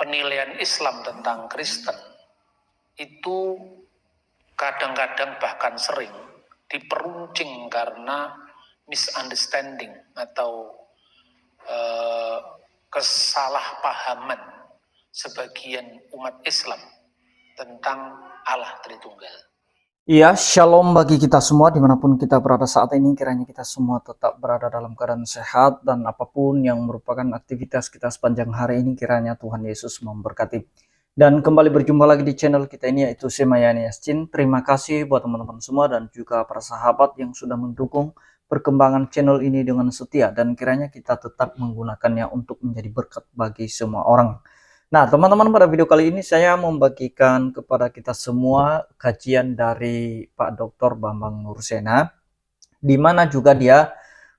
penilaian Islam tentang Kristen itu kadang-kadang bahkan sering diperuncing karena misunderstanding atau kesalahpahaman sebagian umat Islam tentang Allah Tritunggal. Iya, shalom bagi kita semua dimanapun kita berada saat ini. Kiranya kita semua tetap berada dalam keadaan sehat dan apapun yang merupakan aktivitas kita sepanjang hari ini, kiranya Tuhan Yesus memberkati. Dan kembali berjumpa lagi di channel kita ini, yaitu Semayani Yassin. Terima kasih buat teman-teman semua dan juga para sahabat yang sudah mendukung perkembangan channel ini dengan setia, dan kiranya kita tetap menggunakannya untuk menjadi berkat bagi semua orang. Nah, teman-teman, pada video kali ini saya membagikan kepada kita semua kajian dari Pak Dr. Bambang Nursena, di mana juga dia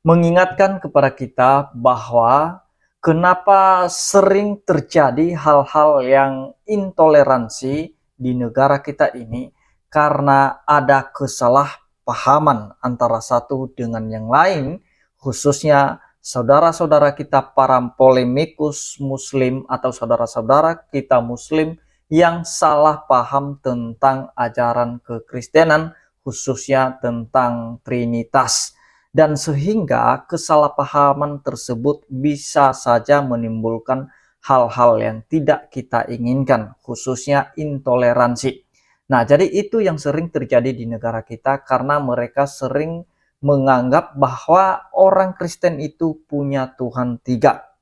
mengingatkan kepada kita bahwa kenapa sering terjadi hal-hal yang intoleransi di negara kita ini, karena ada kesalahpahaman antara satu dengan yang lain, khususnya saudara-saudara kita para polemikus muslim atau saudara-saudara kita muslim yang salah paham tentang ajaran kekristenan, khususnya tentang Trinitas. Dan sehingga kesalahpahaman tersebut bisa saja menimbulkan hal-hal yang tidak kita inginkan, khususnya intoleransi. Nah, jadi itu yang sering terjadi di negara kita karena mereka sering menganggap bahwa orang Kristen itu punya Tuhan tiga.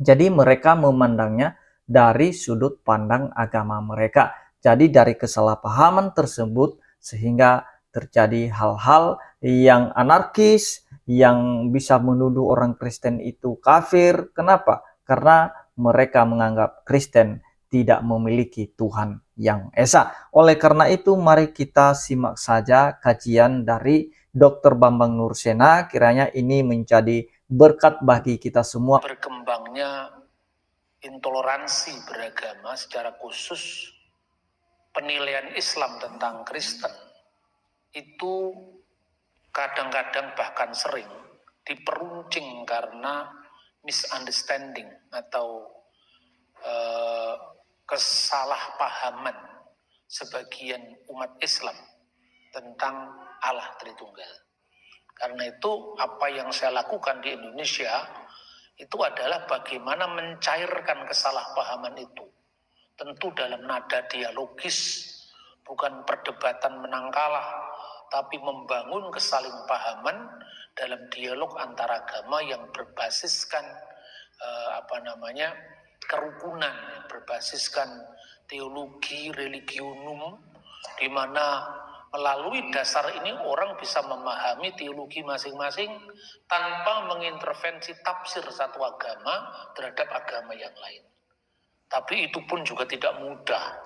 Jadi mereka memandangnya dari sudut pandang agama mereka. Jadi dari kesalahpahaman tersebut sehingga terjadi hal-hal yang anarkis, yang bisa menuduh orang Kristen itu kafir. Kenapa? Karena mereka menganggap Kristen tidak memiliki Tuhan yang esa. Oleh karena itu, mari kita simak saja kajian dari Dr. Bambang Nursena. Kiranya ini menjadi berkat bagi kita semua. Berkembangnya intoleransi beragama, secara khusus penilaian Islam tentang Kristen, itu kadang-kadang bahkan sering diperuncing karena misunderstanding atau kesalahpahaman sebagian umat Islam tentang Allah Tritunggal. Karena itu apa yang saya lakukan di Indonesia itu adalah bagaimana mencairkan kesalahpahaman itu. Tentu dalam nada dialogis, bukan perdebatan menang kalah, tapi membangun kesalahpahaman dalam dialog antara agama yang berbasiskan kerukunan, yang berbasiskan teologi religionum, di mana melalui dasar ini orang bisa memahami teologi masing-masing tanpa mengintervensi tafsir satu agama terhadap agama yang lain. Tapi itu pun juga tidak mudah,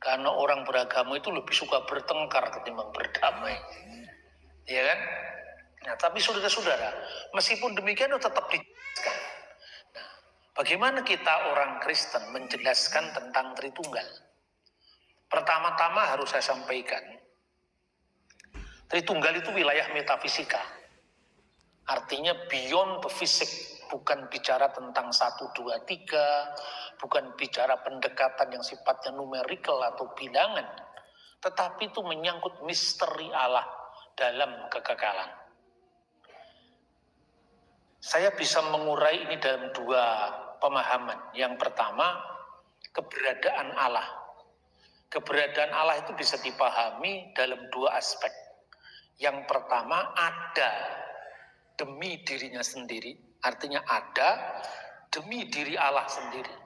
karena orang beragama itu lebih suka bertengkar ketimbang berdamai, ya kan? Nah, tapi saudara-saudara, meskipun demikian itu tetap dijelaskan. Nah, bagaimana kita orang Kristen menjelaskan tentang Tritunggal? Pertama-tama harus saya sampaikan, Tritunggal itu wilayah metafisika. Artinya beyond the physics, bukan bicara tentang 1, 2, 3, bukan bicara pendekatan yang sifatnya numerical atau bilangan, tetapi itu menyangkut misteri Allah dalam kekekalan. Saya bisa mengurai ini dalam dua pemahaman. Yang pertama, keberadaan Allah. Keberadaan Allah itu bisa dipahami dalam dua aspek. Yang pertama, ada demi dirinya sendiri, artinya ada demi diri Allah sendiri.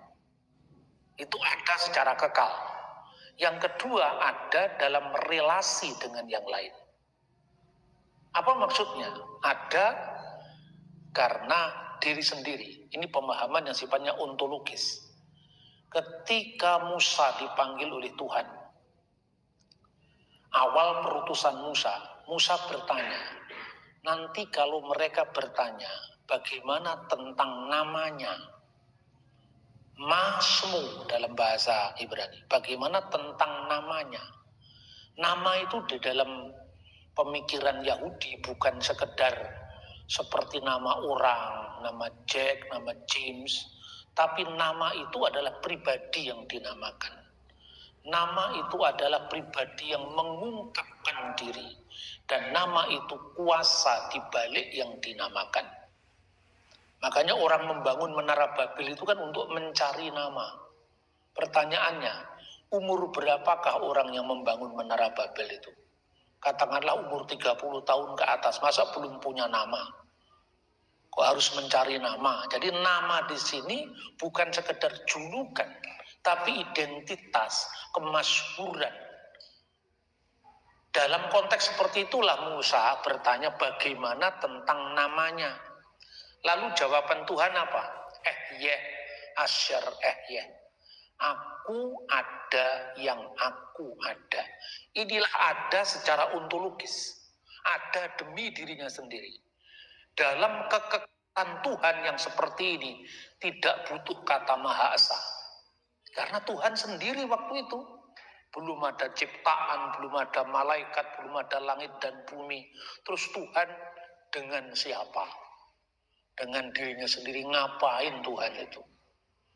Itu ada secara kekal. Yang kedua, ada dalam relasi dengan yang lain. Apa maksudnya? Ada karena diri sendiri. Ini pemahaman yang sifatnya ontologis. Ketika Musa dipanggil oleh Tuhan, awal perutusan Musa bertanya, nanti kalau mereka bertanya, bagaimana tentang namanya? Masmu dalam bahasa Ibrani, bagaimana tentang namanya? Nama itu di dalam pemikiran Yahudi bukan sekedar seperti nama orang, nama Jack, nama James, Tapi nama itu adalah pribadi yang dinamakan. Nama itu adalah pribadi yang mengungkapkan diri. Dan nama itu kuasa di balik yang dinamakan. Makanya orang membangun Menara Babel itu kan untuk mencari nama. Pertanyaannya, umur berapakah orang yang membangun Menara Babel itu? Katakanlah umur 30 tahun ke atas, masa belum punya nama? Kok harus mencari nama? Jadi nama di sini bukan sekedar julukan, tapi identitas, kemasyhuran. Dalam konteks seperti itulah Musa bertanya bagaimana tentang namanya. Lalu jawaban Tuhan apa? Asyar Aku ada yang aku ada. Inilah ada secara ontologis. Ada demi dirinya sendiri. Dalam kekekalan Tuhan yang seperti ini tidak butuh kata Maha Esa. Karena Tuhan sendiri waktu itu belum ada ciptaan, belum ada malaikat, belum ada langit dan bumi. Terus Tuhan dengan siapa? Dengan dirinya sendiri. Ngapain Tuhan itu?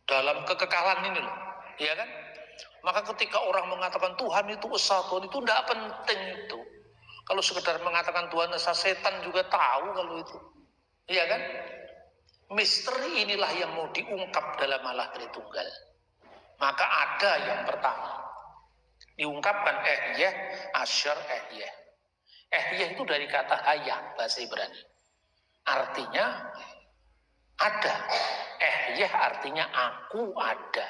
Dalam kekekalan ini loh, ya kan? Maka ketika orang mengatakan Tuhan itu esa, Tuhan itu tidak penting itu. Kalau sekedar mengatakan Tuhan esa, setan juga tahu kalau itu. Iya kan? Misteri inilah yang mau diungkap dalam Allah Tritunggal. Maka ada yang pertama. Diungkapkan asyar itu dari kata haya, bahasa Ibrani. Artinya ada. Artinya aku ada.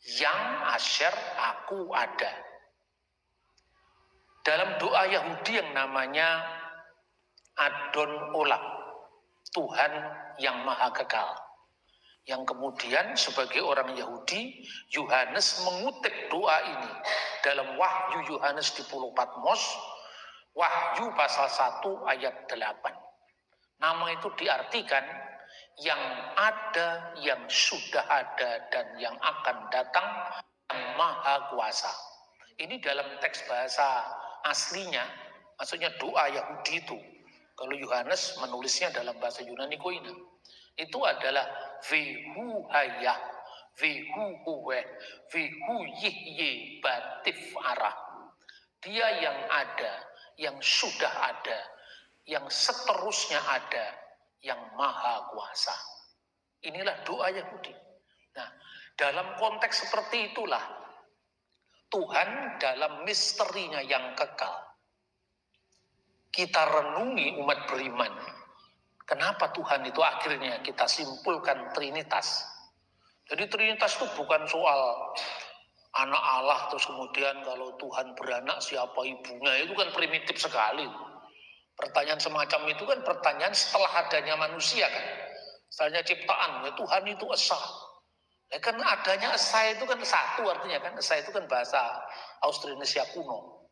Yang asyar aku ada. Dalam doa Yahudi yang namanya Adon Olam, Tuhan yang maha kekal. Yang kemudian sebagai orang Yahudi, Yohanes mengutip doa ini dalam Wahyu Yohanes di Pulau Patmos, Wahyu pasal 1 ayat 8. Nama itu diartikan yang ada, yang sudah ada, dan yang akan datang, yang maha kuasa. Ini dalam teks bahasa aslinya, maksudnya doa Yahudi itu. Kalau Yohanes menulisnya dalam bahasa Yunani Koine, itu adalah Vehu Hayah, Vehu Huwe, Vehu Yihye Batif Arah. Dia yang ada, yang sudah ada, yang seterusnya ada, yang maha kuasa. Inilah doa Yahudi. Nah, dalam konteks seperti itulah Tuhan dalam misterinya yang kekal. Kita renungi umat beriman. Kenapa Tuhan itu akhirnya kita simpulkan Trinitas. Jadi Trinitas itu bukan soal anak Allah terus kemudian kalau Tuhan beranak siapa ibunya, itu kan primitif sekali. Pertanyaan semacam itu kan pertanyaan setelah adanya manusia kan. Misalnya ciptaan, ya Tuhan itu esa. Ya kan adanya esa itu kan satu artinya kan. Esa itu kan bahasa Austronesia kuno.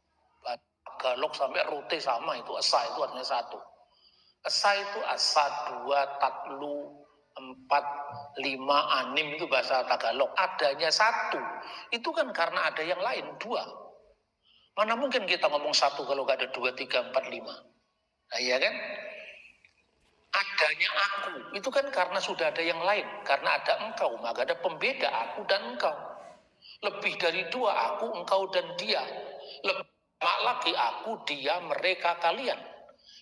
Tagalog sampai rote sama itu esa itu artinya satu. Esa itu asa, dua, tatlu, 4, 5, anim itu bahasa Tagalog. Adanya satu. Itu kan karena ada yang lain, dua. Mana mungkin kita ngomong satu kalau gak ada 2, 3, 4, 5. Nah, iya kan? Adanya aku, itu kan karena sudah ada yang lain. Karena ada engkau, maka ada pembeda aku dan engkau. Lebih dari dua, aku, engkau, dan dia. Lebih banyak lagi aku, dia, mereka, kalian.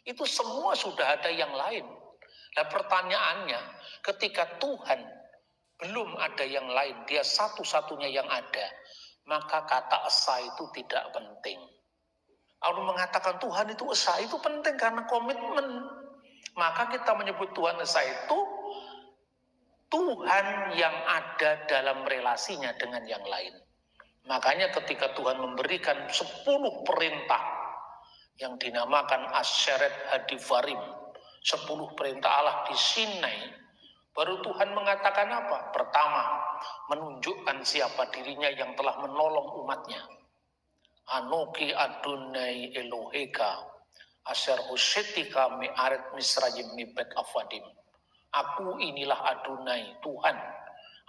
Itu semua sudah ada yang lain. Nah pertanyaannya, ketika Tuhan belum ada yang lain, dia satu-satunya yang ada, maka kata esa itu tidak penting. Allah mengatakan Tuhan itu esa, itu penting karena komitmen. Maka kita menyebut Tuhan esa itu Tuhan yang ada dalam relasinya dengan yang lain. Makanya ketika Tuhan memberikan 10 perintah yang dinamakan Asyeret Hadivarim, 10 perintah Allah di Sinai, baru Tuhan mengatakan apa? Pertama, menunjukkan siapa dirinya yang telah menolong umatnya. Anoki Adonai Eloheka Asher Husetika Me'aret Misrayim Mibet Afadim. Aku inilah Adonai, Tuhan,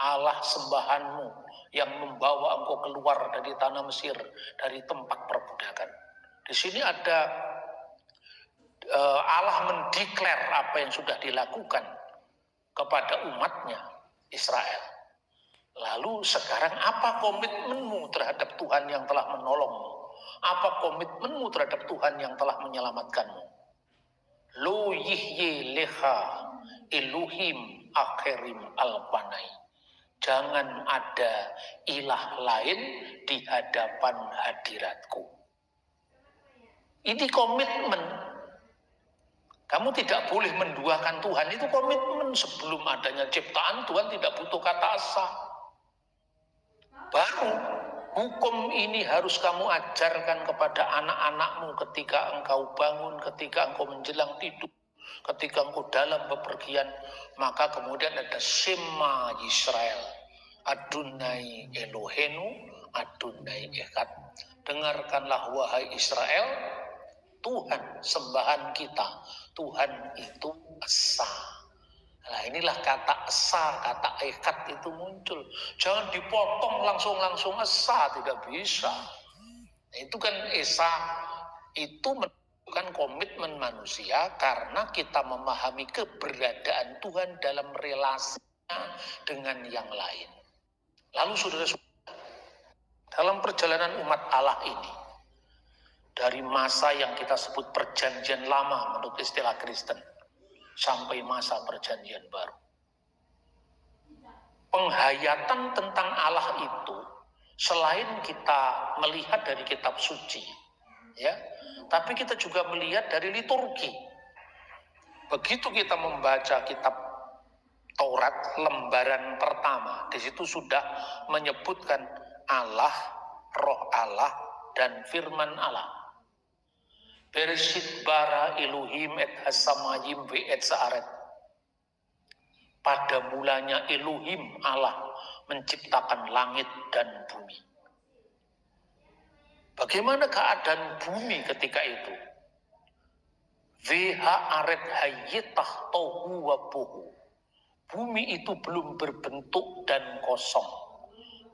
Allah sembahanmu yang membawa engkau keluar dari tanah Mesir, dari tempat perbudakan. Di sini ada Allah mendeklar apa yang sudah dilakukan kepada umatnya Israel. Lalu sekarang apa komitmenmu terhadap Tuhan yang telah menolongmu? Apa komitmenmu terhadap Tuhan yang telah menyelamatkanmu? Lo yihye leha Elohim akhirim alpanai. Jangan ada ilah lain di hadapan hadiratku. Ini komitmen. Kamu tidak boleh menduakan Tuhan, itu komitmen. Sebelum adanya ciptaan, Tuhan tidak butuh kata asa. Baru hukum ini harus kamu ajarkan kepada anak-anakmu ketika engkau bangun, ketika engkau menjelang tidur, ketika engkau dalam bepergian. Maka kemudian ada Shema Yisrael, Adonai Elohenu, Adonai Echad. Dengarkanlah wahai Israel, Tuhan sembahan kita, Tuhan itu esa. Nah inilah kata esa, kata echad itu muncul. Jangan dipotong langsung esa, tidak bisa. Nah, itu kan esa, itu menunjukkan komitmen manusia karena kita memahami keberadaan Tuhan dalam relasinya dengan yang lain. Lalu saudara-saudara, dalam perjalanan umat Allah ini, dari masa yang kita sebut perjanjian lama menurut istilah Kristen, sampai masa perjanjian baru. Penghayatan tentang Allah itu, selain kita melihat dari kitab suci, ya, tapi kita juga melihat dari liturgi. Begitu kita membaca kitab Taurat lembaran pertama, di situ sudah menyebutkan Allah, Roh Allah, dan Firman Allah. Bereshit bara Elohim et hasamayim ve et sa'aret. Pada mulanya Elohim Allah menciptakan langit dan bumi. Bagaimana keadaan bumi ketika itu? Veha aret hayyitah tohu wabuhu. Bumi itu belum berbentuk dan kosong.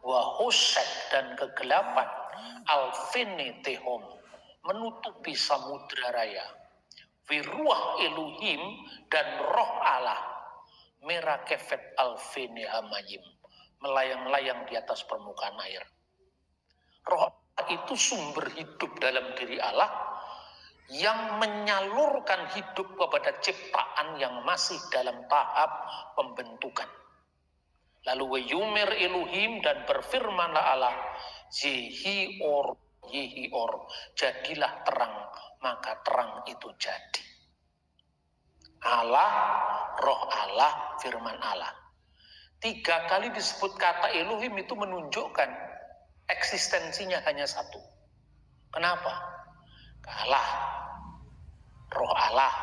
Wahosek dan kegelapan alfene tehom, menutupi samudra raya. Wiruah Elohim dan roh Allah merakefet alfene hamayim, melayang-layang di atas permukaan air. Roh Allah itu sumber hidup dalam diri Allah yang menyalurkan hidup kepada ciptaan yang masih dalam tahap pembentukan. Lalu weyumer Elohim, dan berfirmanlah Allah, Yehior, jadilah terang, maka terang itu jadi. Allah, roh Allah, firman Allah. 3 kali disebut kata Elohim itu menunjukkan eksistensinya hanya satu. Kenapa? Allah, roh Allah,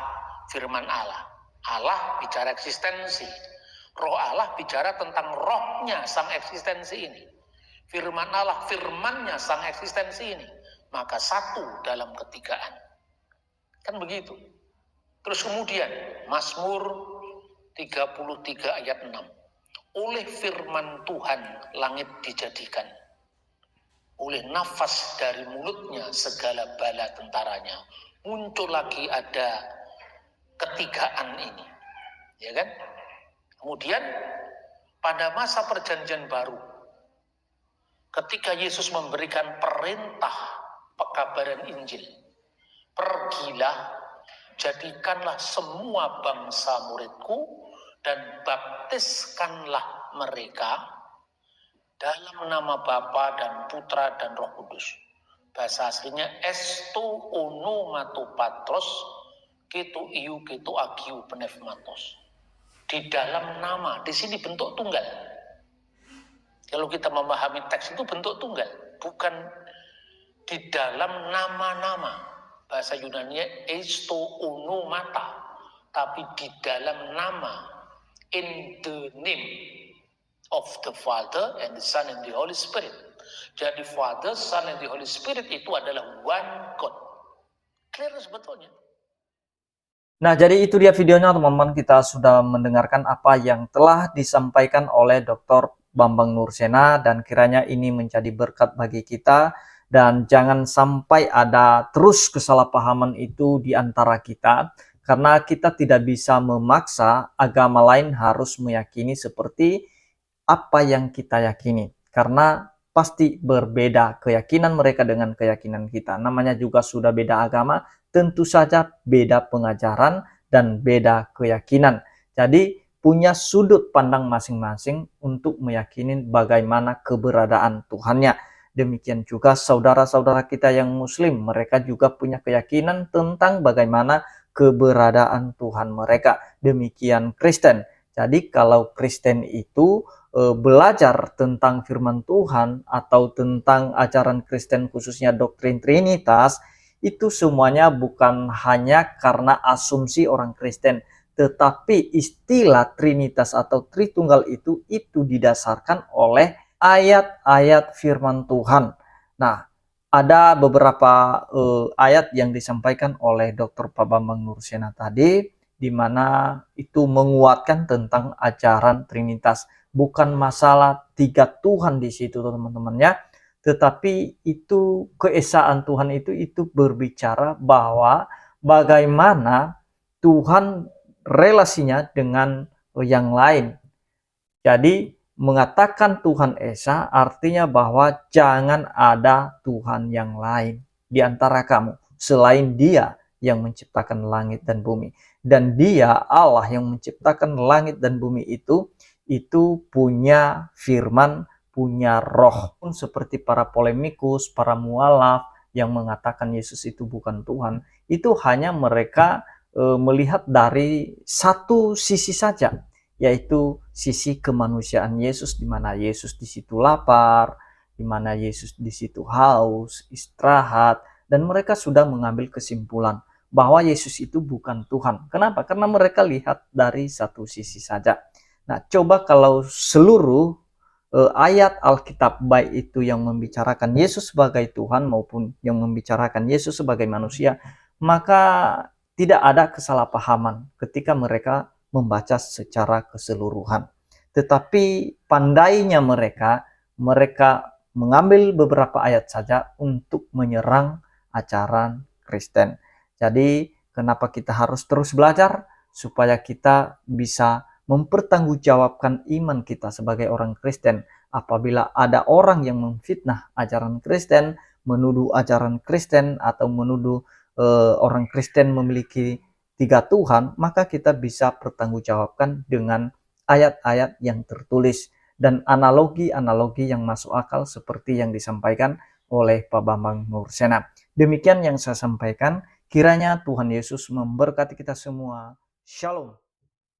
firman Allah. Allah bicara eksistensi. Roh Allah bicara tentang rohnya sang eksistensi ini. Firman Allah, firmannya sang eksistensi ini. Maka satu dalam ketigaan. Kan begitu. Terus kemudian Mazmur 33 ayat 6. Oleh firman Tuhan langit dijadikan. Oleh nafas dari mulutnya segala bala tentaranya. Muncul lagi ada ketigaan ini. Ya kan? Kemudian pada masa perjanjian baru, ketika Yesus memberikan perintah pekabaran Injil, pergilah, jadikanlah semua bangsa muridku, dan baptiskanlah mereka dalam nama Bapa dan Putra dan Roh Kudus. Bahasa aslinya esto onomatopatros ketu iu ketu agiu pneumatos. Di dalam nama, di sini bentuk tunggal. Kalau kita memahami teks itu bentuk tunggal, bukan di dalam nama-nama. Bahasa Yunani esto onomata, tapi di dalam nama, in the name of the Father and the Son and the Holy Spirit. Jadi Father, Son and the Holy Spirit itu adalah one God. Clear sebetulnya. Nah, jadi itu dia videonya teman-teman. Kita sudah mendengarkan apa yang telah disampaikan oleh Dr. Bambang Nursena, dan kiranya ini menjadi berkat bagi kita, dan jangan sampai ada terus kesalahpahaman itu di antara kita, karena kita tidak bisa memaksa agama lain harus meyakini seperti apa yang kita yakini. Karena pasti berbeda keyakinan mereka dengan keyakinan kita. Namanya juga sudah beda agama, tentu saja beda pengajaran dan beda keyakinan. Jadi punya sudut pandang masing-masing untuk meyakini bagaimana keberadaan Tuhannya. Demikian juga saudara-saudara kita yang muslim, mereka juga punya keyakinan tentang bagaimana keberadaan Tuhan mereka. Demikian Kristen. Jadi kalau Kristen itu belajar tentang firman Tuhan atau tentang ajaran Kristen khususnya doktrin Trinitas, itu semuanya bukan hanya karena asumsi orang Kristen, tetapi istilah Trinitas atau Tritunggal itu didasarkan oleh ayat-ayat firman Tuhan. Nah, ada beberapa ayat yang disampaikan oleh Dr. Pak Bambang Nursena tadi, di mana itu menguatkan tentang ajaran Trinitas. Bukan masalah tiga Tuhan di situ, teman-teman ya, tetapi itu keesaan Tuhan itu berbicara bahwa bagaimana Tuhan relasinya dengan yang lain. Jadi mengatakan Tuhan Esa artinya bahwa jangan ada Tuhan yang lain di antara kamu selain Dia yang menciptakan langit dan bumi. Dan Dia, Allah yang menciptakan langit dan bumi itu punya firman, punya roh. Seperti para polemikus, para mualaf yang mengatakan Yesus itu bukan Tuhan, itu hanya mereka melihat dari satu sisi saja, yaitu sisi kemanusiaan Yesus, di mana Yesus di situ lapar, di mana Yesus di situ haus, istirahat, dan mereka sudah mengambil kesimpulan bahwa Yesus itu bukan Tuhan. Kenapa? Karena mereka lihat dari satu sisi saja. Nah, coba kalau seluruh ayat Alkitab, baik itu yang membicarakan Yesus sebagai Tuhan maupun yang membicarakan Yesus sebagai manusia, maka tidak ada kesalahpahaman ketika mereka membaca secara keseluruhan. Tetapi pandainya mereka mengambil beberapa ayat saja untuk menyerang ajaran Kristen. Jadi kenapa kita harus terus belajar? Supaya kita bisa mempertanggungjawabkan iman kita sebagai orang Kristen. Apabila ada orang yang memfitnah ajaran Kristen, menuduh ajaran Kristen, atau menuduh orang Kristen memiliki tiga Tuhan, maka kita bisa pertanggungjawabkan dengan ayat-ayat yang tertulis dan analogi-analogi yang masuk akal seperti yang disampaikan oleh Pak Bambang Nursena. Demikian yang saya sampaikan. Kiranya Tuhan Yesus memberkati kita semua. Shalom.